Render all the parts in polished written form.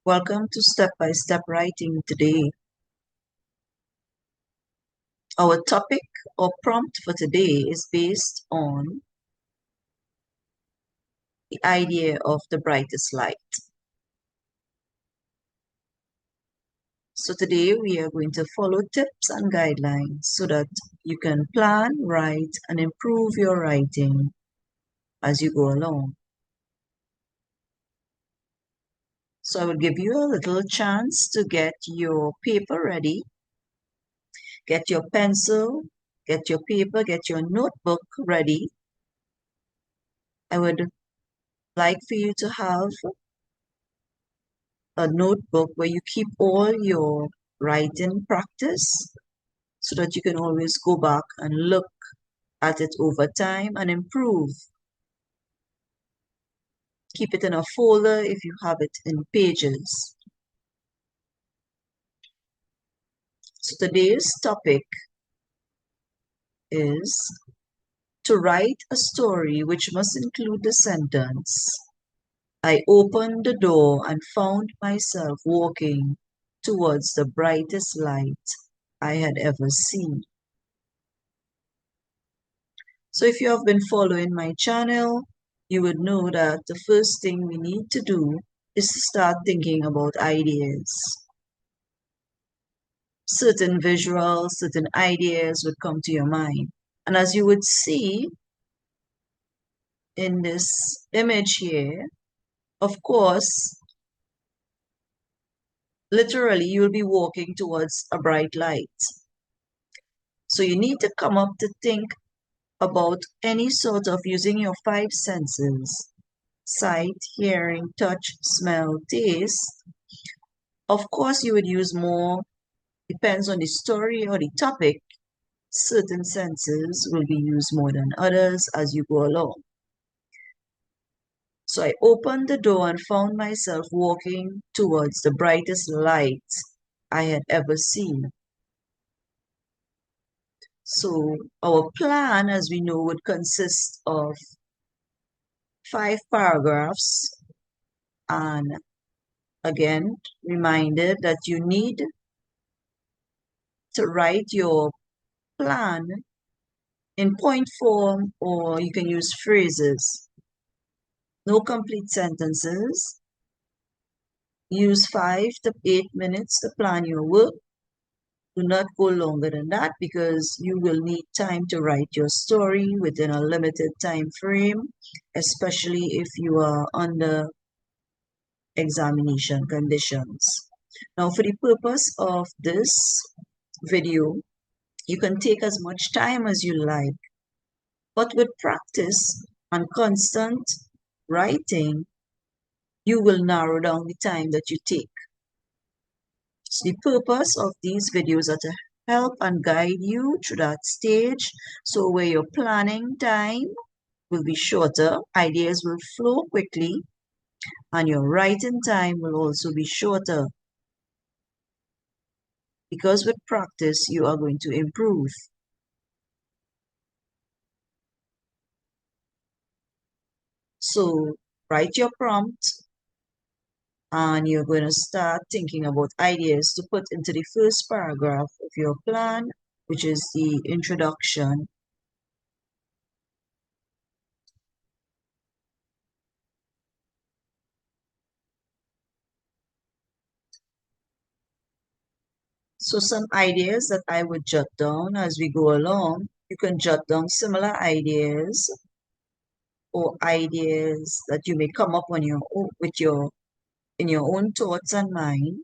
Welcome to Step-by-Step Writing today. Our topic or prompt for today is based on the idea of the brightest light. So today we are going to follow tips and guidelines so that you can plan, write, and improve your writing as you go along. So I will give you a little chance to get your paper ready, get your pencil, get your paper, get your notebook ready. I would like for you to have a notebook where you keep all your writing practice so that you can always go back and look at it over time and improve. Keep it in a folder if you have it in pages. So today's topic is to write a story which must include the sentence, I opened the door and found myself walking towards the brightest light I had ever seen. So if you have been following my channel, you would know that the first thing we need to do is to start thinking about ideas. Certain visuals, certain ideas would come to your mind. And as you would see in this image here, of course, literally you'll be walking towards a bright light. So you need to come up to think about any sort of using your five senses: sight, hearing, touch, smell, taste. Of course, you would use more, depends on the story or the topic. Certain senses will be used more than others as you go along. So I opened the door and found myself walking towards the brightest light I had ever seen. So our plan, as we know, would consist of 5 paragraphs, and again, reminded that you need to write your plan in point form, or you can use phrases. No complete sentences. Use 5 to 8 minutes to plan your work. Do not go longer than that because you will need time to write your story within a limited time frame, especially if you are under examination conditions. Now, for the purpose of this video, you can take as much time as you like, but with practice and constant writing, you will narrow down the time that you take. So the purpose of these videos are to help and guide you through that stage, so where your planning time will be shorter, ideas will flow quickly, and your writing time will also be shorter. Because with practice, you are going to improve. So write your prompt, and you're going to start thinking about ideas to put into the first paragraph of your plan, which is the introduction. So some ideas that I would jot down as we go along. You can jot down similar ideas or ideas that you may come up on your own, in your own thoughts and mind.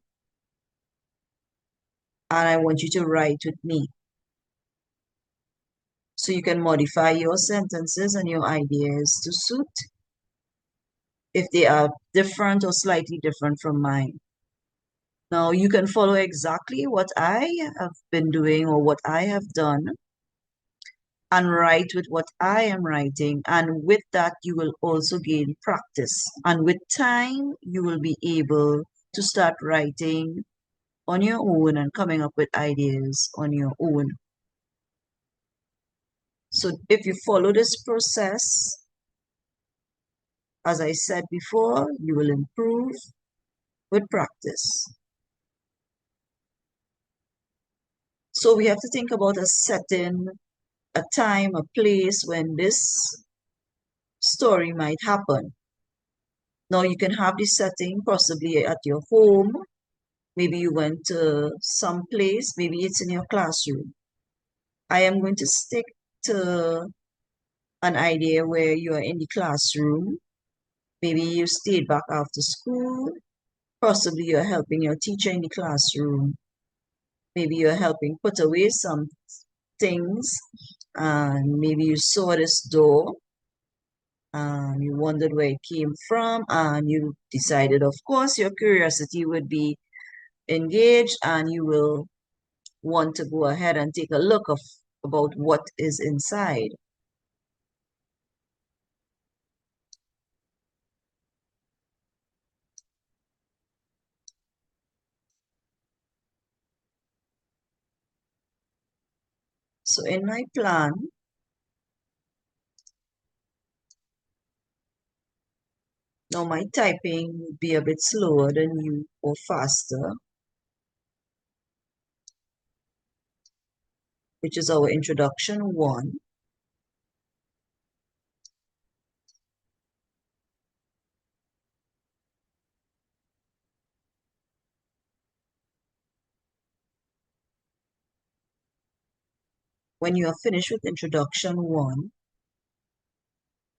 And I want you to write with me. So you can modify your sentences and your ideas to suit if they are different or slightly different from mine. Now you can follow exactly what I have been doing or what I have done and write with what I am writing. And with that, you will also gain practice. And with time, you will be able to start writing on your own and coming up with ideas on your own. So if you follow this process, as I said before, you will improve with practice. So we have to think about a setting, a time, a place when this story might happen. Now you can have this setting possibly at your home. Maybe you went to some place, maybe it's in your classroom. I am going to stick to an idea where you are in the classroom. Maybe you stayed back after school. Possibly you're helping your teacher in the classroom. Maybe you're helping put away some things, and maybe you saw this door and you wondered where it came from, and you decided, of course, your curiosity would be engaged and you will want to go ahead and take a look of about what is inside. So in my plan, now my typing would be a bit slower than you or faster, which is our introduction one. When you are finished with introduction one,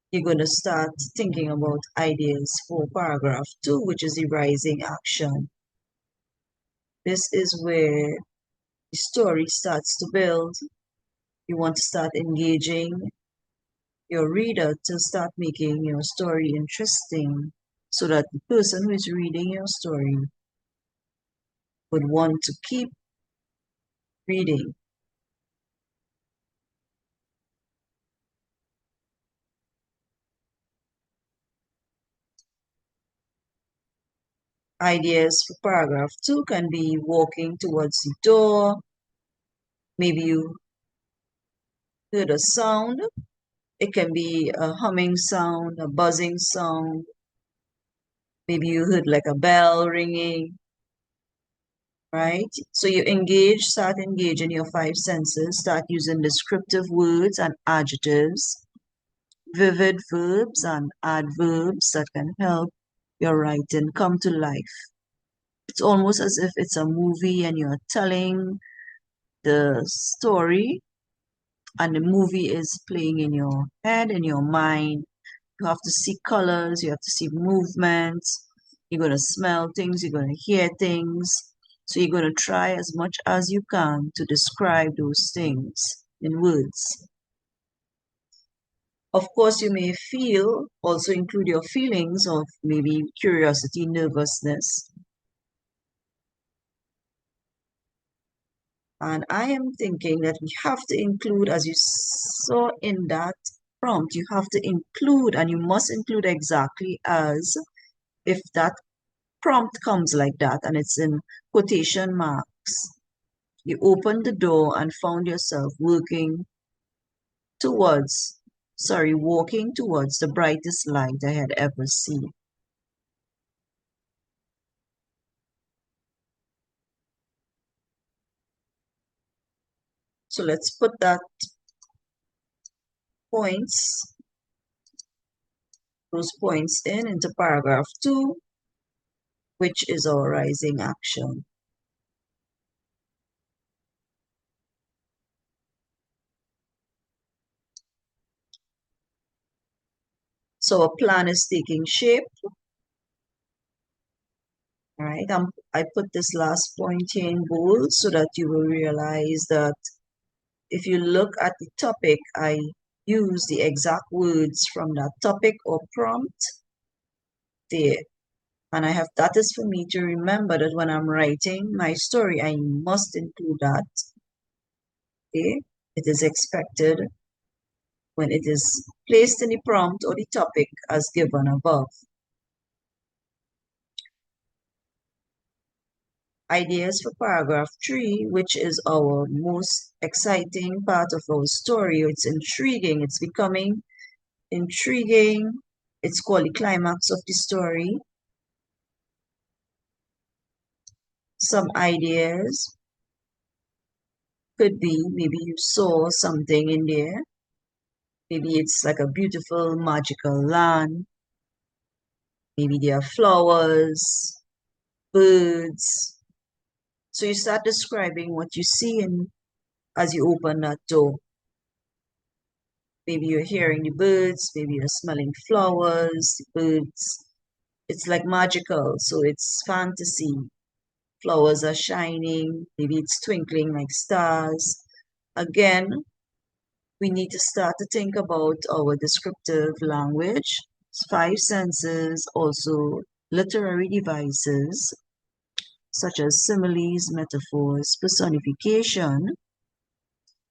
you're going to start thinking about ideas for paragraph two, which is the rising action. This is where the story starts to build. You want to start engaging your reader to start making your story interesting so that the person who is reading your story would want to keep reading. Ideas for paragraph two can be walking towards the door. Maybe you heard a sound. It can be a humming sound, a buzzing sound. Maybe you heard like a bell ringing, right? So you start engaging your five senses, start using descriptive words and adjectives, vivid verbs and adverbs that can help your writing come to life. It's almost as if it's a movie and you're telling the story and the movie is playing in your head, in your mind. You have to see colors, you have to see movements, you're going to smell things, you're going to hear things. So you're going to try as much as you can to describe those things in words. Of course, you may also include your feelings of maybe curiosity, nervousness. And I am thinking that we have to include, as you saw in that prompt, you have to include, and you must include exactly as if that prompt comes like that and it's in quotation marks. You opened the door and found yourself walking towards the brightest light I had ever seen. So let's put points, those points into paragraph two, which is our rising action. So a plan is taking shape. All right, I put this last point here in bold so that you will realize that if you look at the topic, I use the exact words from that topic or prompt there. And that is for me to remember that when I'm writing my story, I must include that. Okay? It is expected when it is placed in the prompt or the topic as given above. Ideas for paragraph 3, which is our most exciting part of our story. It's intriguing. It's becoming intriguing. It's called the climax of the story. some ideas. Could be maybe you saw something in there. Maybe it's like a beautiful magical land. Maybe there are flowers, birds. So you start describing what you see as you open that door. Maybe you're hearing the birds, maybe you're smelling flowers, birds. It's like magical, so it's fantasy. Flowers are shining, maybe it's twinkling like stars. Again, we need to start to think about our descriptive language, five senses, also literary devices such as similes, metaphors, personification.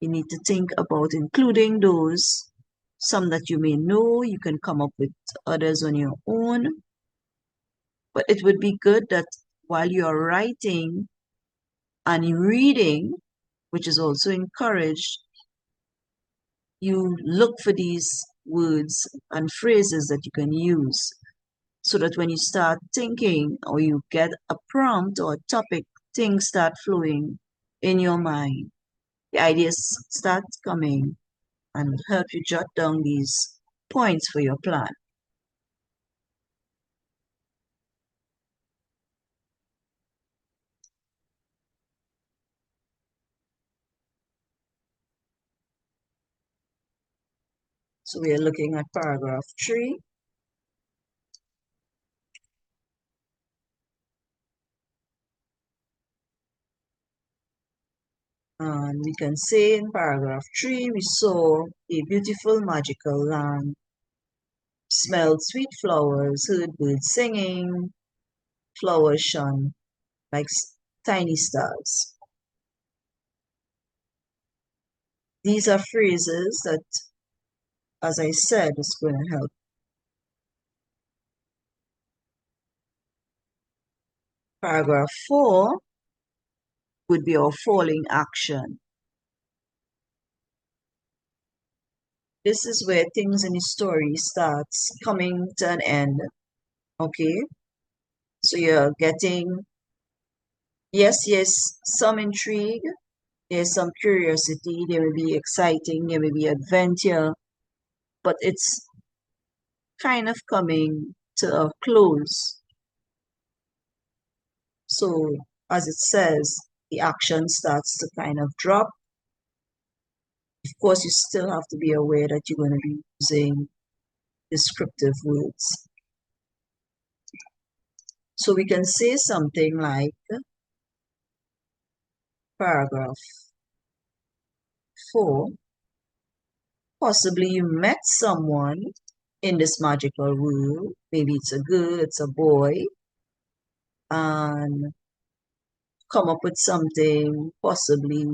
You need to think about including those, some that you may know, you can come up with others on your own. But it would be good that while you are writing and reading, which is also encouraged, you look for these words and phrases that you can use so that when you start thinking or you get a prompt or a topic, things start flowing in your mind. The ideas start coming and help you jot down these points for your plan. So we are looking at paragraph 3. And we can say in paragraph 3, we saw a beautiful magical land, smelled sweet flowers, heard birds singing, flowers shone like tiny stars. These are phrases that, as I said, is going to help. Paragraph 4 would be our falling action. This is where things in the story starts coming to an end. Okay, so you're getting, yes, some intrigue, there's some curiosity, there may be exciting, there may be adventure, but it's kind of coming to a close. So, as it says, the action starts to kind of drop. Of course, you still have to be aware that you're going to be using descriptive words. So we can say something like paragraph 4. Possibly you met someone in this magical world. Maybe it's a girl, it's a boy, and come up with something, possibly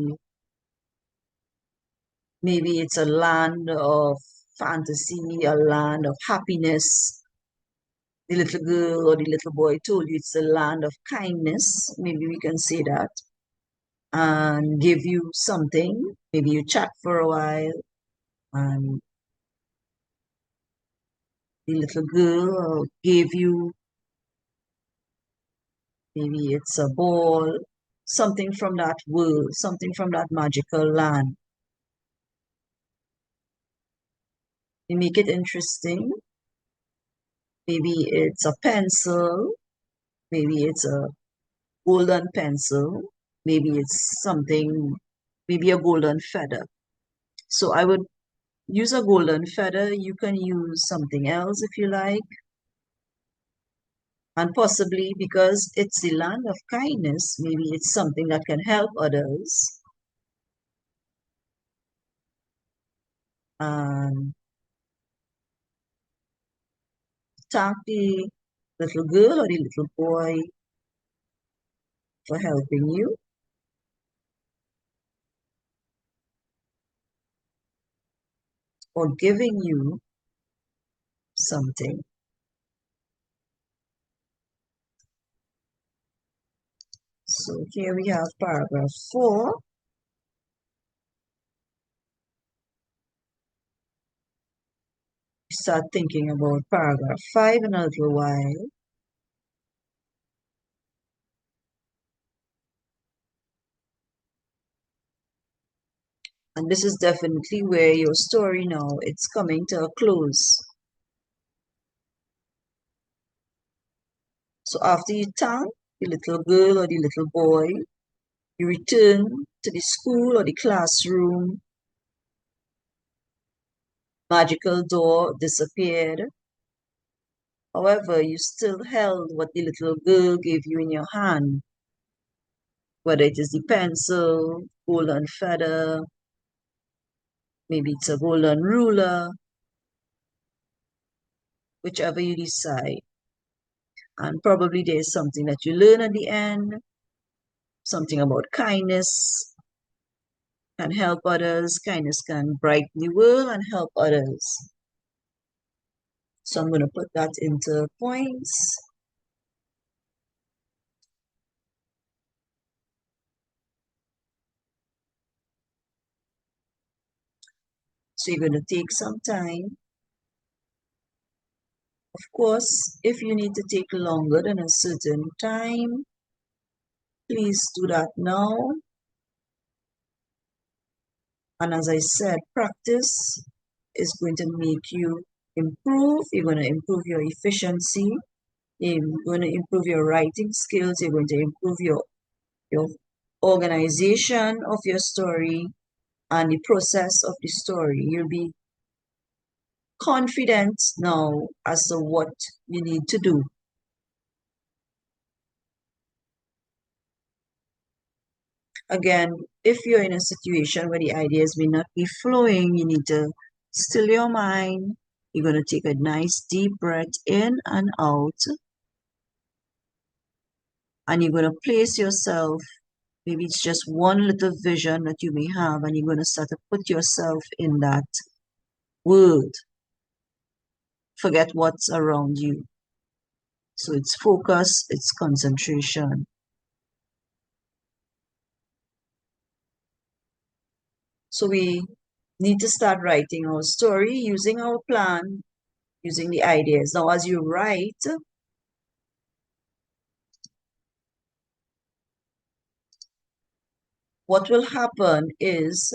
maybe it's a land of fantasy, a land of happiness. The little girl or the little boy told you it's a land of kindness. Maybe we can say that. And give you something. Maybe you chat for a while and the little girl gave you, maybe it's a ball, something from that world, something from that magical land. You make it interesting. Maybe it's a pencil, maybe it's a golden pencil, maybe it's something, maybe a golden feather. So I would use a golden feather. You can use something else if you like. And possibly because it's the land of kindness, maybe it's something that can help others. And thank the little girl or the little boy for helping you or giving you something. So here we have paragraph 4. Start thinking about paragraph 5 in a little while. And this is definitely where your story now, it's coming to a close. So after you thank the little girl or the little boy, you return to the school or the classroom. Magical door disappeared. However, you still held what the little girl gave you in your hand, whether it is the pencil, golden feather, maybe it's a golden ruler, whichever you decide. And probably there's something that you learn at the end, something about kindness can help others, kindness can brighten the world and help others. So I'm going to put that into points. So you're going to take some time. Of course, if you need to take longer than a certain time, please do that now. And as I said, practice is going to make you improve. You're going to improve your efficiency. You're going to improve your writing skills. You're going to improve your organization of your story and the process of the story. You'll be confident now as to what you need to do. Again, if you're in a situation where the ideas may not be flowing, you need to still your mind. You're going to take a nice deep breath in and out. And you're going to place yourself, maybe it's just one little vision that you may have, and you're going to start to put yourself in that world. Forget what's around you. So it's focus, it's concentration. So we need to start writing our story using our plan, using the ideas. Now, as you write, what will happen is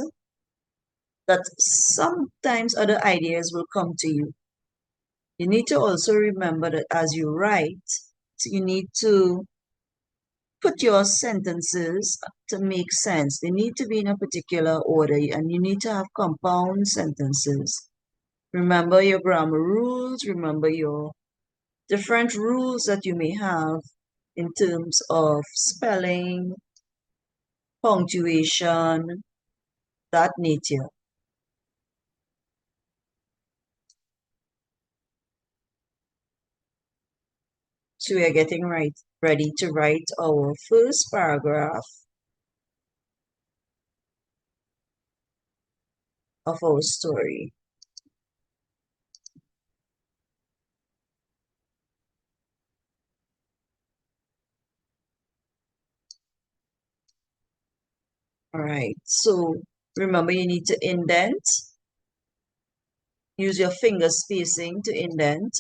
that sometimes other ideas will come to you. You need to also remember that as you write, you need to put your sentences to make sense. They need to be in a particular order, and you need to have compound sentences. Remember your grammar rules, remember your different rules that you may have in terms of spelling, punctuation, that nature. So we are getting ready to write our first paragraph of our story. All right, so remember you need to indent. Use your finger spacing to indent.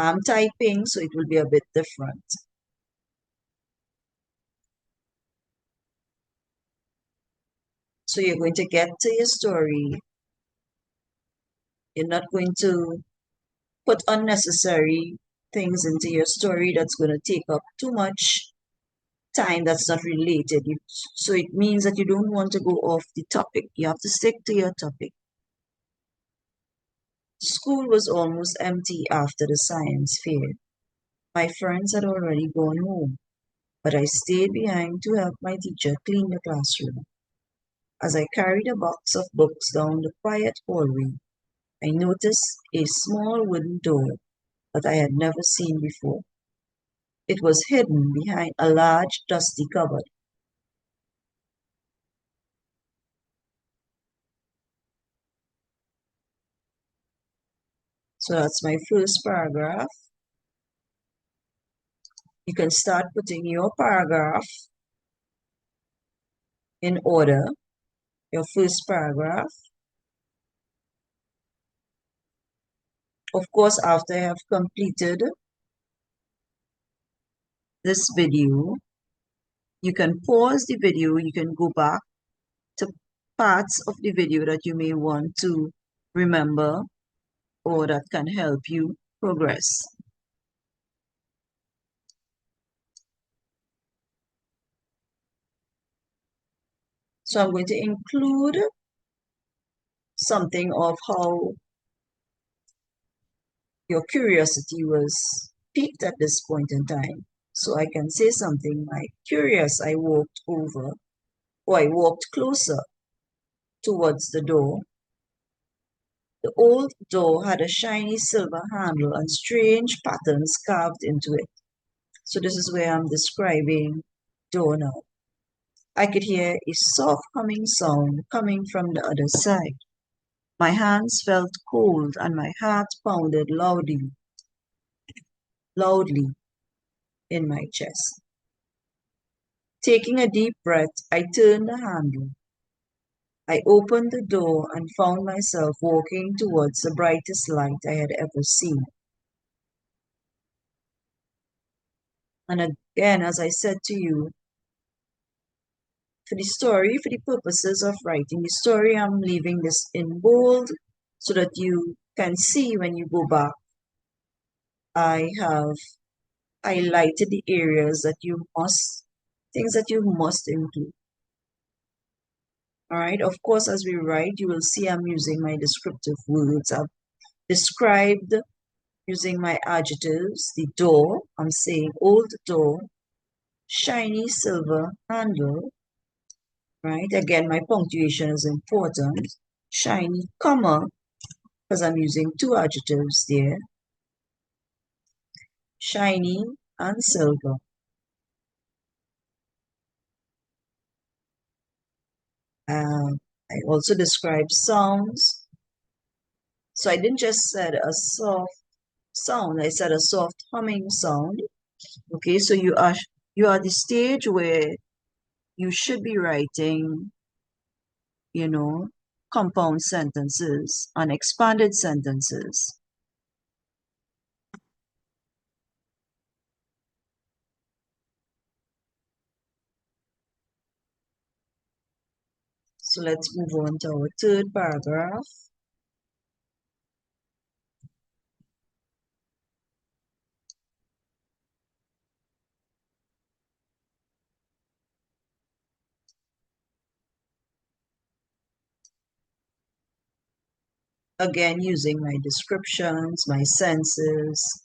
I'm typing, so it will be a bit different. So you're going to get to your story. You're not going to put unnecessary things into your story that's going to take up too much time that's not related. So it means that you don't want to go off the topic. You have to stick to your topic. School was almost empty after the science fair. My friends had already gone home, but I stayed behind to help my teacher clean the classroom. As I carried a box of books down the quiet hallway, I noticed a small wooden door that I had never seen before. It was hidden behind a large, dusty cupboard. So that's my first paragraph. You can start putting your paragraph in order, your first paragraph. Of course, after I have completed this video, You can pause the video, you can go back to parts of the video that you may want to remember or that can help you progress. So I'm going to include something of how your curiosity was piqued at this point in time. So I can say something like, curious, I walked over, or I walked closer towards the door. The old door had a shiny silver handle and strange patterns carved into it. So this is where I'm describing door now. I could hear a soft humming sound coming from the other side. My hands felt cold and my heart pounded loudly in my chest. Taking a deep breath, I turned the handle. I opened the door and found myself walking towards the brightest light I had ever seen. And again, as I said to you, for the story, for the purposes of writing the story, I'm leaving this in bold so that you can see when you go back. I have highlighted the areas that things that you must include. All right, of course, as we write, you will see I'm using my descriptive words. I've described using my adjectives, the door, I'm saying old door, shiny silver handle, right? Again, my punctuation is important. Shiny, comma, because I'm using two adjectives there. Shiny and silver. I also describe sounds. So I didn't just say a soft sound, I said a soft humming sound. Okay, so you are at the stage where you should be writing, compound sentences and expanded sentences. So let's move on to our third paragraph. Again, using my descriptions, my senses.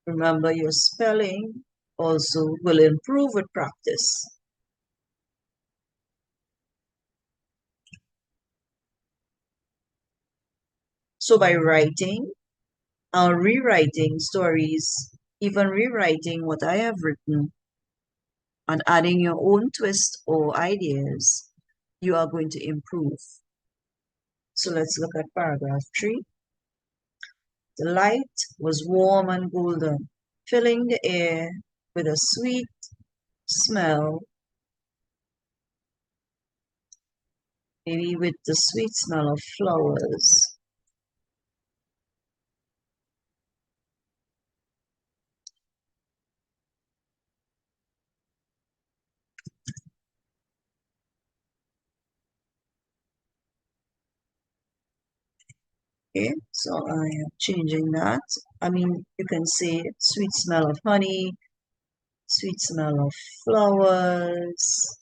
Remember, your spelling also will improve with practice. So by writing or rewriting stories, even rewriting what I have written and adding your own twist or ideas, you are going to improve. So let's look at paragraph 3. The light was warm and golden, filling the air with a sweet smell, maybe with the sweet smell of flowers. Okay, so I am changing that. I mean, you can say sweet smell of honey, sweet smell of flowers.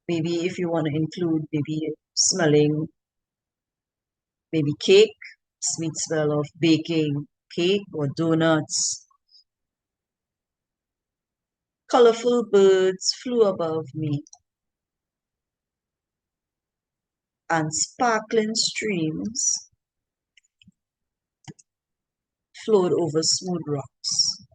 Maybe if you want to include maybe smelling maybe cake, sweet smell of baking cake or donuts. Colorful birds flew above me, and sparkling streams flowed over smooth rocks.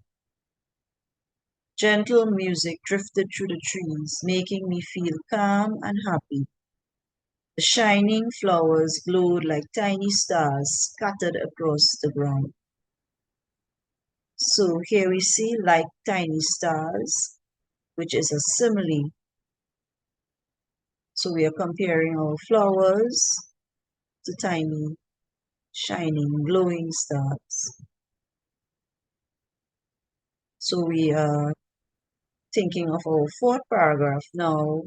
Gentle music drifted through the trees, making me feel calm and happy. The shining flowers glowed like tiny stars scattered across the ground. So here we see like tiny stars, which is a simile. So we are comparing our flowers to tiny, shining, glowing stars. So we are thinking of our fourth paragraph now,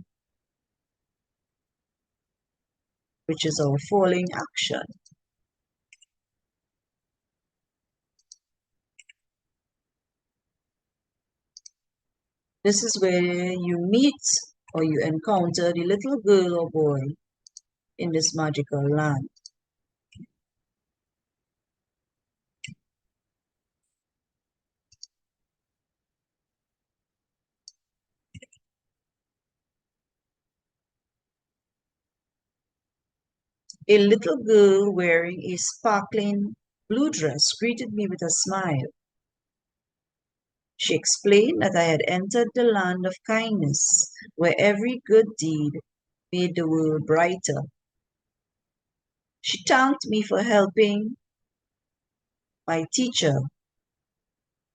which is our falling action. This is where you meet or you encounter the little girl or boy in this magical land. A little girl wearing a sparkling blue dress greeted me with a smile. She explained that I had entered the land of kindness, where every good deed made the world brighter. She thanked me for helping my teacher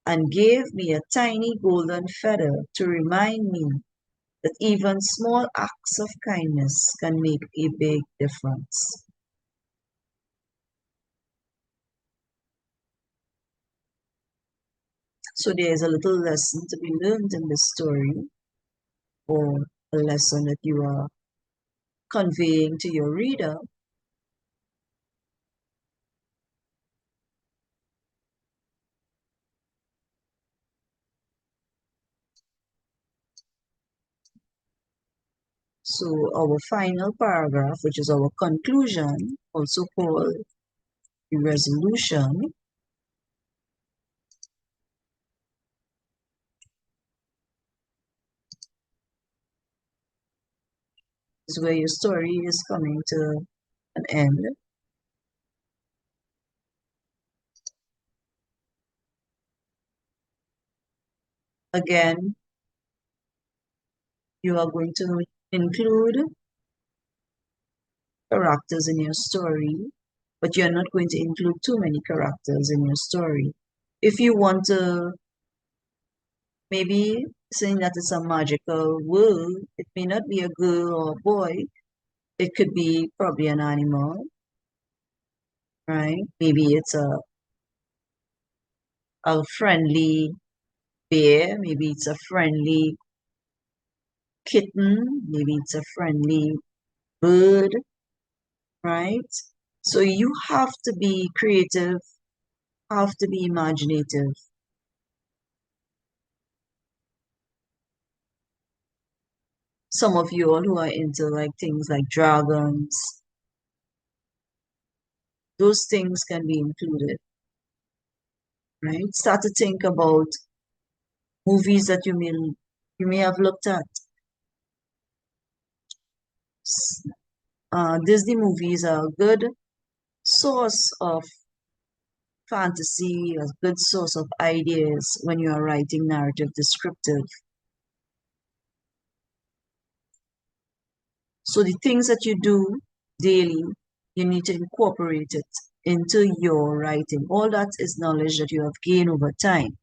and gave me a tiny golden feather to remind me that even small acts of kindness can make a big difference. So there's a little lesson to be learned in this story, or a lesson that you are conveying to your reader. So our final paragraph, which is our conclusion, also called the resolution, is where your story is coming to an end. Again, you are going to include characters in your story, but you're not going to include too many characters in your story. If you want to maybe saying that it's a magical world, it may not be a girl or a boy, it could be probably an animal, right? Maybe it's a friendly bear, maybe it's a friendly kitten, maybe it's a friendly bird, right? So you have to be creative, have to be imaginative. Some of you all who are into like things like dragons, those things can be included, right? Start to think about movies that you may have looked at. Disney movies are a good source of fantasy, a good source of ideas when you are writing narrative descriptive. So the things that you do daily, you need to incorporate it into your writing. All that is knowledge that you have gained over time.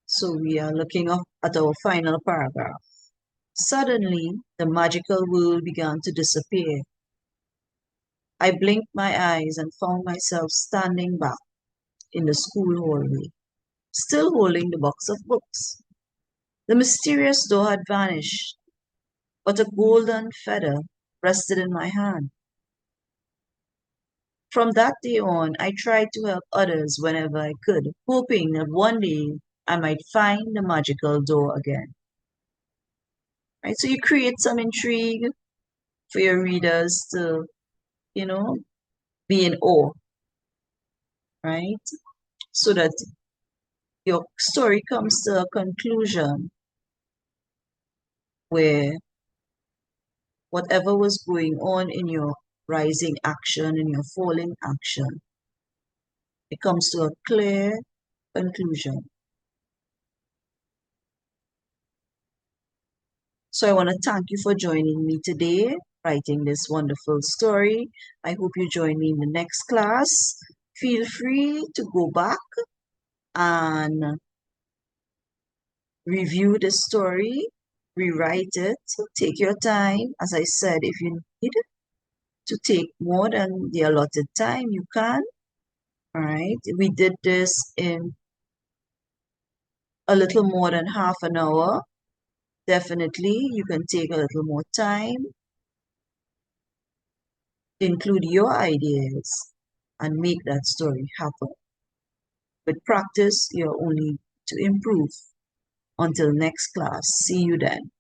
So we are looking up at our final paragraph. Suddenly, the magical world began to disappear. I blinked my eyes and found myself standing back in the school hallway, still holding the box of books. The mysterious door had vanished, but a golden feather rested in my hand. From that day on, I tried to help others whenever I could, hoping that one day I might find the magical door again. Right? So you create some intrigue for your readers to, you know, be in awe, right? So that your story comes to a conclusion where whatever was going on in your rising action, in your falling action, it comes to a clear conclusion. So I want to thank you for joining me today, writing this wonderful story. I hope you join me in the next class. Feel free to go back and review the story, rewrite it, take your time. As I said, if you need to take more than the allotted time, you can. All right. We did this in a little more than half an hour, definitely you can take a little more time, include your ideas, and make that story happen. With practice, you're only to improve. Until next class, see you then.